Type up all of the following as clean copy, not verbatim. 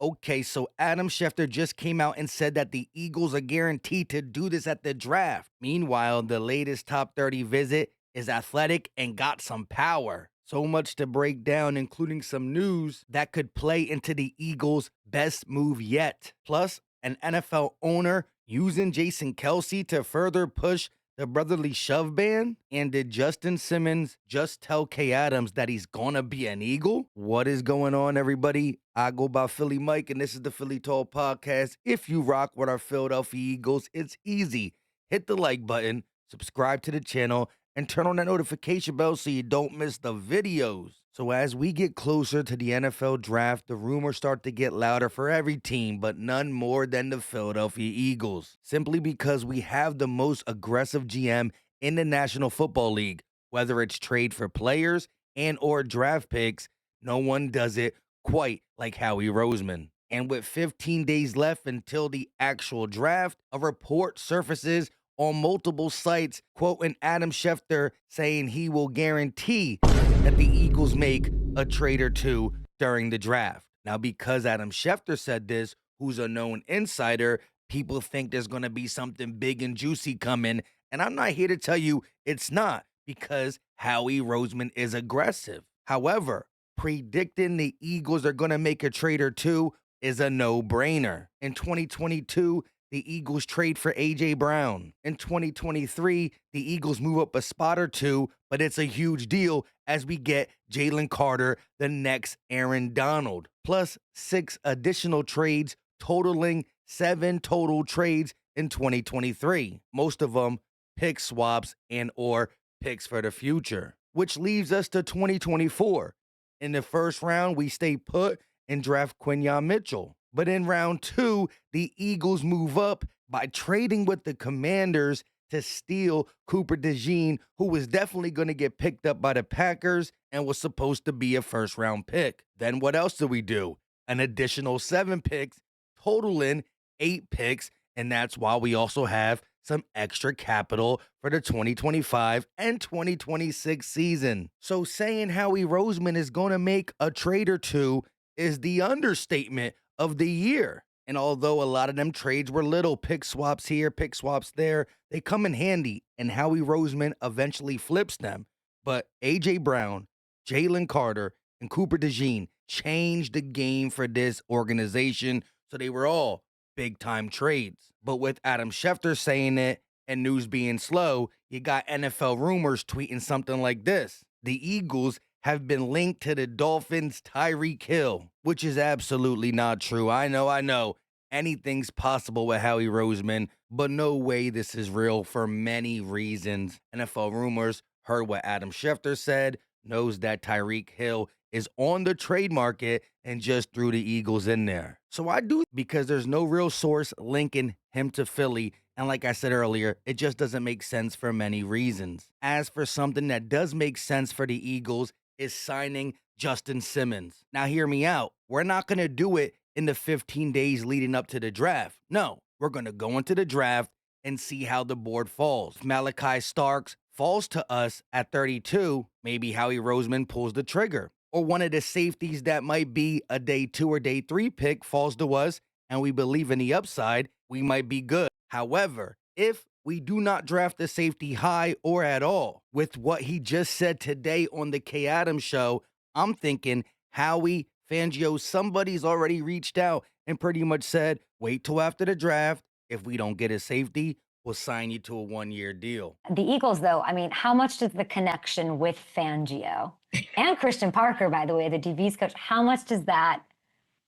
Okay, so Adam Schefter just came out and said that the Eagles are guaranteed to do this at the draft. Meanwhile, the latest top 30 visit is athletic and got some power. So much to break down, including some news that could play into the Eagles' best move yet. Plus, an NFL owner using Jason Kelce to further push the brotherly shove ban? And did Justin Simmons just tell K. Adams that he's gonna be an Eagle? What is going on, everybody? I go by Philly Mike, and this is the Philly Tall Podcast. If you rock with our Philadelphia Eagles, it's easy. Hit the like button, subscribe to the channel, and turn on that notification bell so you don't miss the videos. So as we get closer to the NFL draft, the rumors start to get louder for every team, but none more than the Philadelphia Eagles. Simply because we have the most aggressive GM in the National Football League. Whether it's trade for players and or draft picks, no one does it quite like Howie Roseman. And with 15 days left until the actual draft, a report surfaces on multiple sites, quoting Adam Schefter saying he will guarantee that the Eagles make a trade or two during the draft. Now, because Adam Schefter said this, who's a known insider, people think there's going to be something big and juicy coming. And I'm not here to tell you it's not, because Howie Roseman is aggressive. However, predicting the Eagles are going to make a trade or two is a no-brainer. In 2022, the Eagles trade for A.J. Brown. In 2023, the Eagles move up a spot or two, but it's a huge deal as we get Jalen Carter, the next Aaron Donald, plus 6 additional trades, totaling 7 total trades in 2023. Most of them pick swaps and or picks for the future, which leaves us to 2024. In the first round, we stay put and draft Quinyon Mitchell. But in round 2, the Eagles move up by trading with the Commanders to steal Cooper DeJean, who was definitely going to get picked up by the Packers and was supposed to be a first-round pick. Then what else do we do? An additional 7 picks, totaling 8 picks, and that's why we also have some extra capital for the 2025 and 2026 season. So saying Howie Roseman is going to make a trade or two is the understatement of the year. And although a lot of them trades were little pick swaps here, pick swaps there, they come in handy, and Howie Roseman eventually flips them. But A.J. Brown, Jalen Carter, and Cooper DeJean changed the game for this organization, so they were all big-time trades. But with Adam Schefter saying it and news being slow, you got NFL rumors tweeting something like this: the Eagles have been linked to the Dolphins' Tyreek Hill, which is absolutely not true. I know. Anything's possible with Howie Roseman, but no way this is real for many reasons. NFL rumors heard what Adam Schefter said, knows that Tyreek Hill is on the trade market, and just threw the Eagles in there. So I do, because there's no real source linking him to Philly. And like I said earlier, it just doesn't make sense for many reasons. As for something that does make sense for the Eagles, is signing Justin Simmons. Now hear me out. We're not going to do it in the 15 days leading up to the draft. No, we're going to go into the draft and see how the board falls. If Malachi Starks falls to us at 32, maybe Howie Roseman pulls the trigger. Or one of the safeties that might be a day 2 or day 3 pick falls to us and we believe in the upside, we might be good. However, if we do not draft a safety high or at all, with what he just said today on the K. Adams show, I'm thinking Howie, Fangio, somebody's already reached out and pretty much said, wait till after the draft. If we don't get a safety, we'll sign you to a 1-year deal. The Eagles, though, I mean, how much does the connection with Fangio and Christian Parker, by the way, the DB's coach, how much does that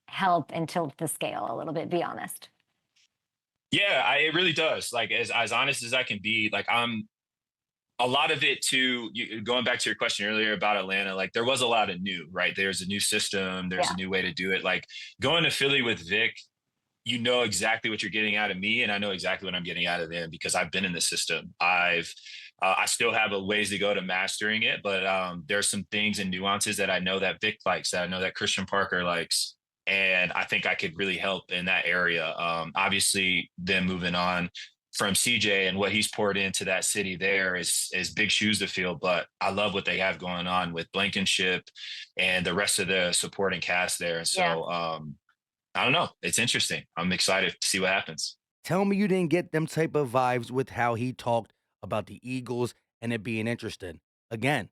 help and tilt the scale a little bit? Be honest. Yeah, it really does. Like, as honest as I can be, like, I'm a lot of it too. Going back to your question earlier about Atlanta, like, there was a lot of new, right? There's a new system, there's a new way to do it. Like, going to Philly with Vic, you know exactly what you're getting out of me, and I know exactly what I'm getting out of them because I've been in the system. I still have a ways to go to mastering it, but there's some things and nuances that I know that Vic likes, that I know that Christian Parker likes. And I think I could really help in that area. Obviously, then moving on from CJ and what he's poured into that city there is big shoes to fill. But I love what they have going on with Blankenship and the rest of the supporting cast there. And so I don't know. It's interesting. I'm excited to see what happens. Tell me you didn't get them type of vibes with how he talked about the Eagles and it being interesting. Again,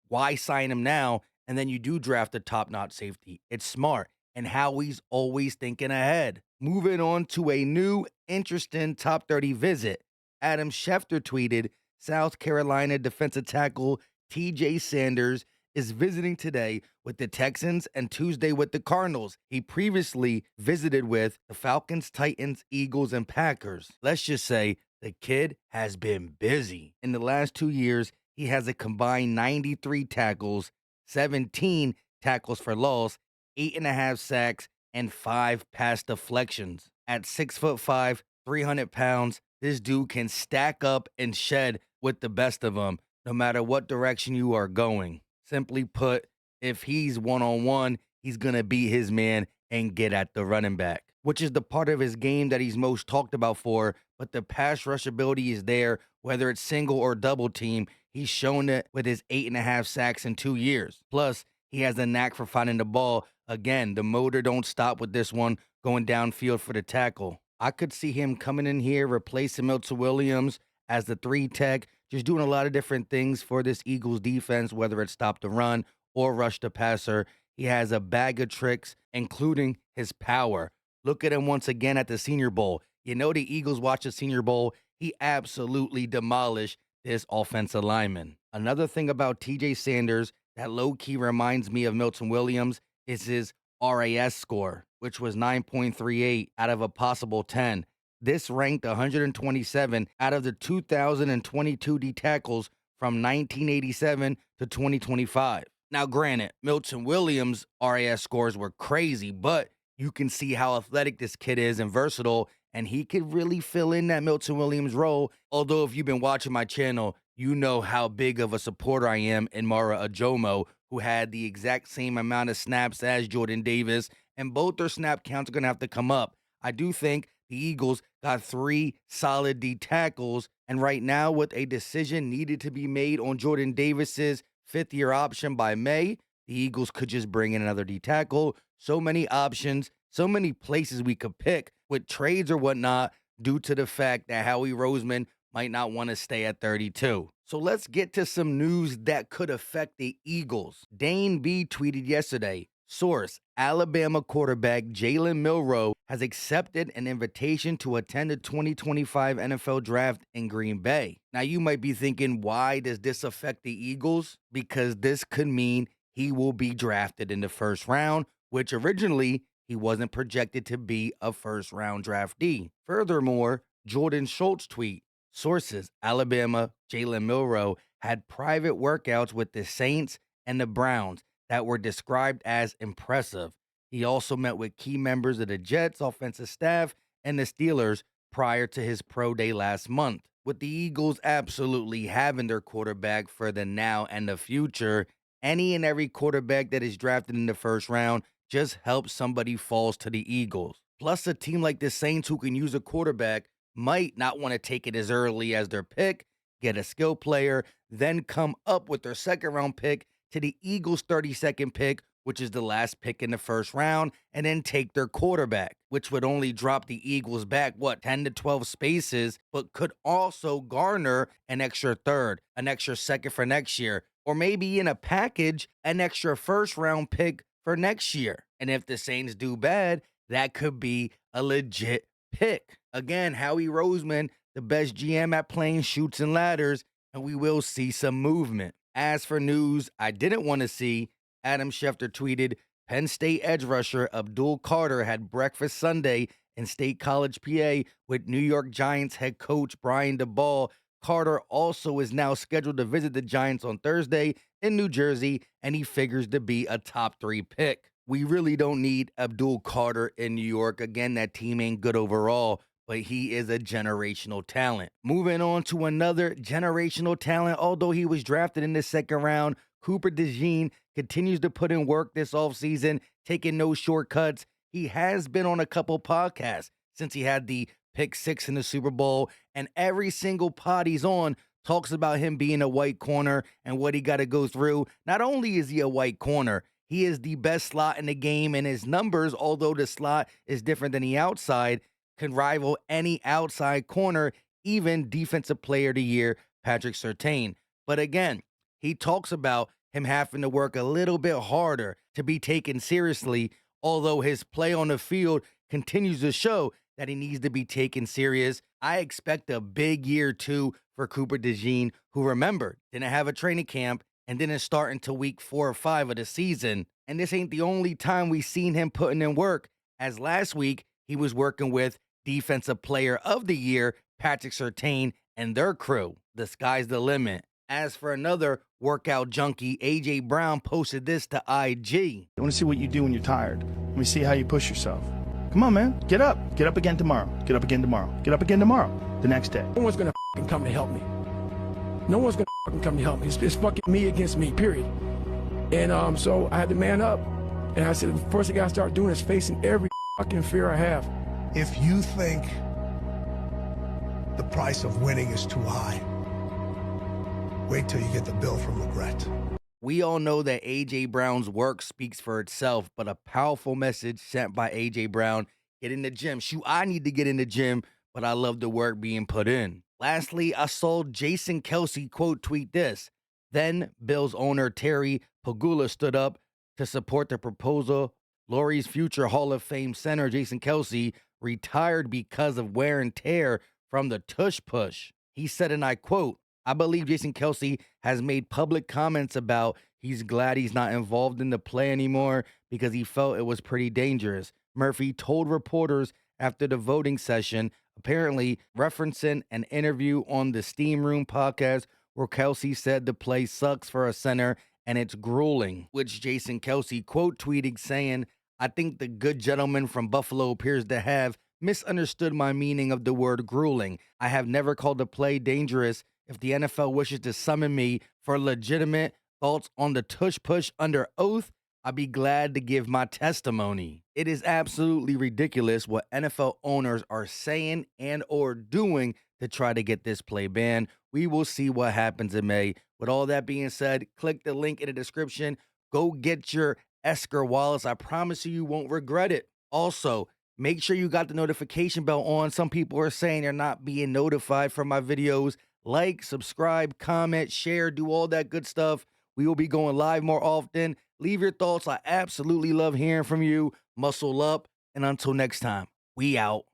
why sign him now and then you do draft a top-notch safety? It's smart and Howie's always thinking ahead. Moving on to a new, interesting top 30 visit. Adam Schefter tweeted, South Carolina defensive tackle TJ Sanders is visiting today with the Texans and Tuesday with the Cardinals. He previously visited with the Falcons, Titans, Eagles, and Packers. Let's just say the kid has been busy. In the last 2 years, he has a combined 93 tackles, 17 tackles for loss, 8.5 sacks, and 5 pass deflections. At 6'5", 300 pounds, this dude can stack up and shed with the best of them, no matter what direction you are going. Simply put, if he's one-on-one, he's going to beat his man and get at the running back, which is the part of his game that he's most talked about for, but the pass rush ability is there, whether it's single or double team. He's shown it with his 8.5 sacks in 2 years. Plus, he has a knack for finding the ball. Again, the motor don't stop with this one, going downfield for the tackle. I could see him coming in here, replacing Milton Williams as the 3 tech, just doing a lot of different things for this Eagles defense, whether it's stop the run or rush the passer. He has a bag of tricks, including his power. Look at him once again at the Senior Bowl. You know the Eagles watch the Senior Bowl. He absolutely demolished this offensive lineman. Another thing about TJ Sanders that low-key reminds me of Milton Williams is his RAS score, which was 9.38 out of a possible 10. This ranked 127 out of the 2022 D tackles from 1987 to 2025. Now, granted, Milton Williams' RAS scores were crazy, but you can see how athletic this kid is and versatile, and he could really fill in that Milton Williams role. Although, if you've been watching my channel, you know how big of a supporter I am in Moro Ojomo, who had the exact same amount of snaps as Jordan Davis, and both their snap counts are going to have to come up. I do think the Eagles got 3 solid D tackles, and right now, with a decision needed to be made on Jordan Davis's 5th-year option by May, the Eagles could just bring in another D tackle. So many options, so many places we could pick with trades or whatnot, due to the fact that Howie Roseman might not want to stay at 32. So let's get to some news that could affect the Eagles. Dane B tweeted yesterday, source, Alabama quarterback Jalen Moro has accepted an invitation to attend the 2025 NFL Draft in Green Bay. Now you might be thinking, why does this affect the Eagles? Because this could mean he will be drafted in the first round, which originally he wasn't projected to be a first-round draftee. Furthermore, Jordan Schultz tweet, sources, Alabama, Jalen Moro had private workouts with the Saints and the Browns that were described as impressive. He also met with key members of the Jets offensive staff and the Steelers prior to his pro day last month. With the Eagles absolutely having their quarterback for the now and the future, any and every quarterback that is drafted in the first round just helps somebody falls to the Eagles. Plus, a team like the Saints who can use a quarterback might not want to take it as early as their pick, get a skill player, then come up with their second-round pick to the Eagles' 32nd pick, which is the last pick in the first round, and then take their quarterback, which would only drop the Eagles back, 10 to 12 spaces, but could also garner an extra third, an extra second for next year, or maybe in a package, an extra first-round pick for next year. And if the Saints do bad, that could be a legit pick. Again, Howie Roseman, the best GM at playing shoots and ladders, and we will see some movement. As for news I didn't want to see, Adam Schefter tweeted, Penn State edge rusher Abdul Carter had breakfast Sunday in State College, PA with New York Giants head coach Brian DeBall. Carter also is now scheduled to visit the Giants on Thursday in New Jersey, and he figures to be a top 3 pick. We really don't need Abdul Carter in New York. Again, that team ain't good overall, but he is a generational talent. Moving on to another generational talent, although he was drafted in the second round, Cooper DeJean continues to put in work this offseason, taking no shortcuts. He has been on a couple podcasts since he had the pick 6 in the Super Bowl, and every single pod he's on talks about him being a white corner and what he got to go through. Not only is he a white corner, He is the best slot in the game, and his numbers, although the slot is different than the outside, can rival any outside corner, even Defensive Player of the Year, Patrick Surtain. But again, he talks about him having to work a little bit harder to be taken seriously, although his play on the field continues to show that he needs to be taken serious. I expect a big year 2 for Cooper DeJean, who, remember, didn't have a training camp and didn't start until week 4 or 5 of the season. And this ain't the only time we've seen him putting in work, as last week he was working with Defensive Player of the Year, Patrick Surtain, and their crew. The sky's the limit. As for another workout junkie, A.J. Brown posted this to IG. I want to see what you do when you're tired. Let me see how you push yourself. Come on, man. Get up. Get up again tomorrow. Get up again tomorrow. Get up again tomorrow. The next day. No one's going to come to help me. No one's going to come to help me. It's fucking me against me, period. And so I had to man up. And I said, the first thing I got to start doing is facing every fucking fear I have. If you think the price of winning is too high, wait till you get the bill from regret. We all know that A.J. Brown's work speaks for itself, but a powerful message sent by A.J. Brown. Get in the gym. Shoot, I need to get in the gym, but I love the work being put in. Lastly, I saw Jason Kelce quote tweet this. Then Bills owner Terry Pagula stood up to support the proposal. Laurie's future Hall of Fame center, Jason Kelce, retired because of wear and tear from the tush push. He said, and I quote, I believe Jason Kelce has made public comments about he's glad he's not involved in the play anymore because he felt it was pretty dangerous. Murphy told reporters after the voting session, apparently referencing an interview on the Steam Room podcast where Kelce said the play sucks for a center and it's grueling, which Jason Kelce quote tweeting saying, I think the good gentleman from Buffalo appears to have misunderstood my meaning of the word grueling. I have never called the play dangerous. If the NFL wishes to summon me for legitimate thoughts on the tush push under oath, I'd be glad to give my testimony. It is absolutely ridiculous what NFL owners are saying and or doing to try to get this play banned. We will see what happens in May. With all that being said, click the link in the description. Go get your Esker Wallace. I promise you won't regret it. Also, make sure you got the notification bell on. Some people are saying they're not being notified from my videos. Like, subscribe, comment, share, do all that good stuff. We will be going live more often. Leave your thoughts. I absolutely love hearing from you. Muscle up. And until next time, we out.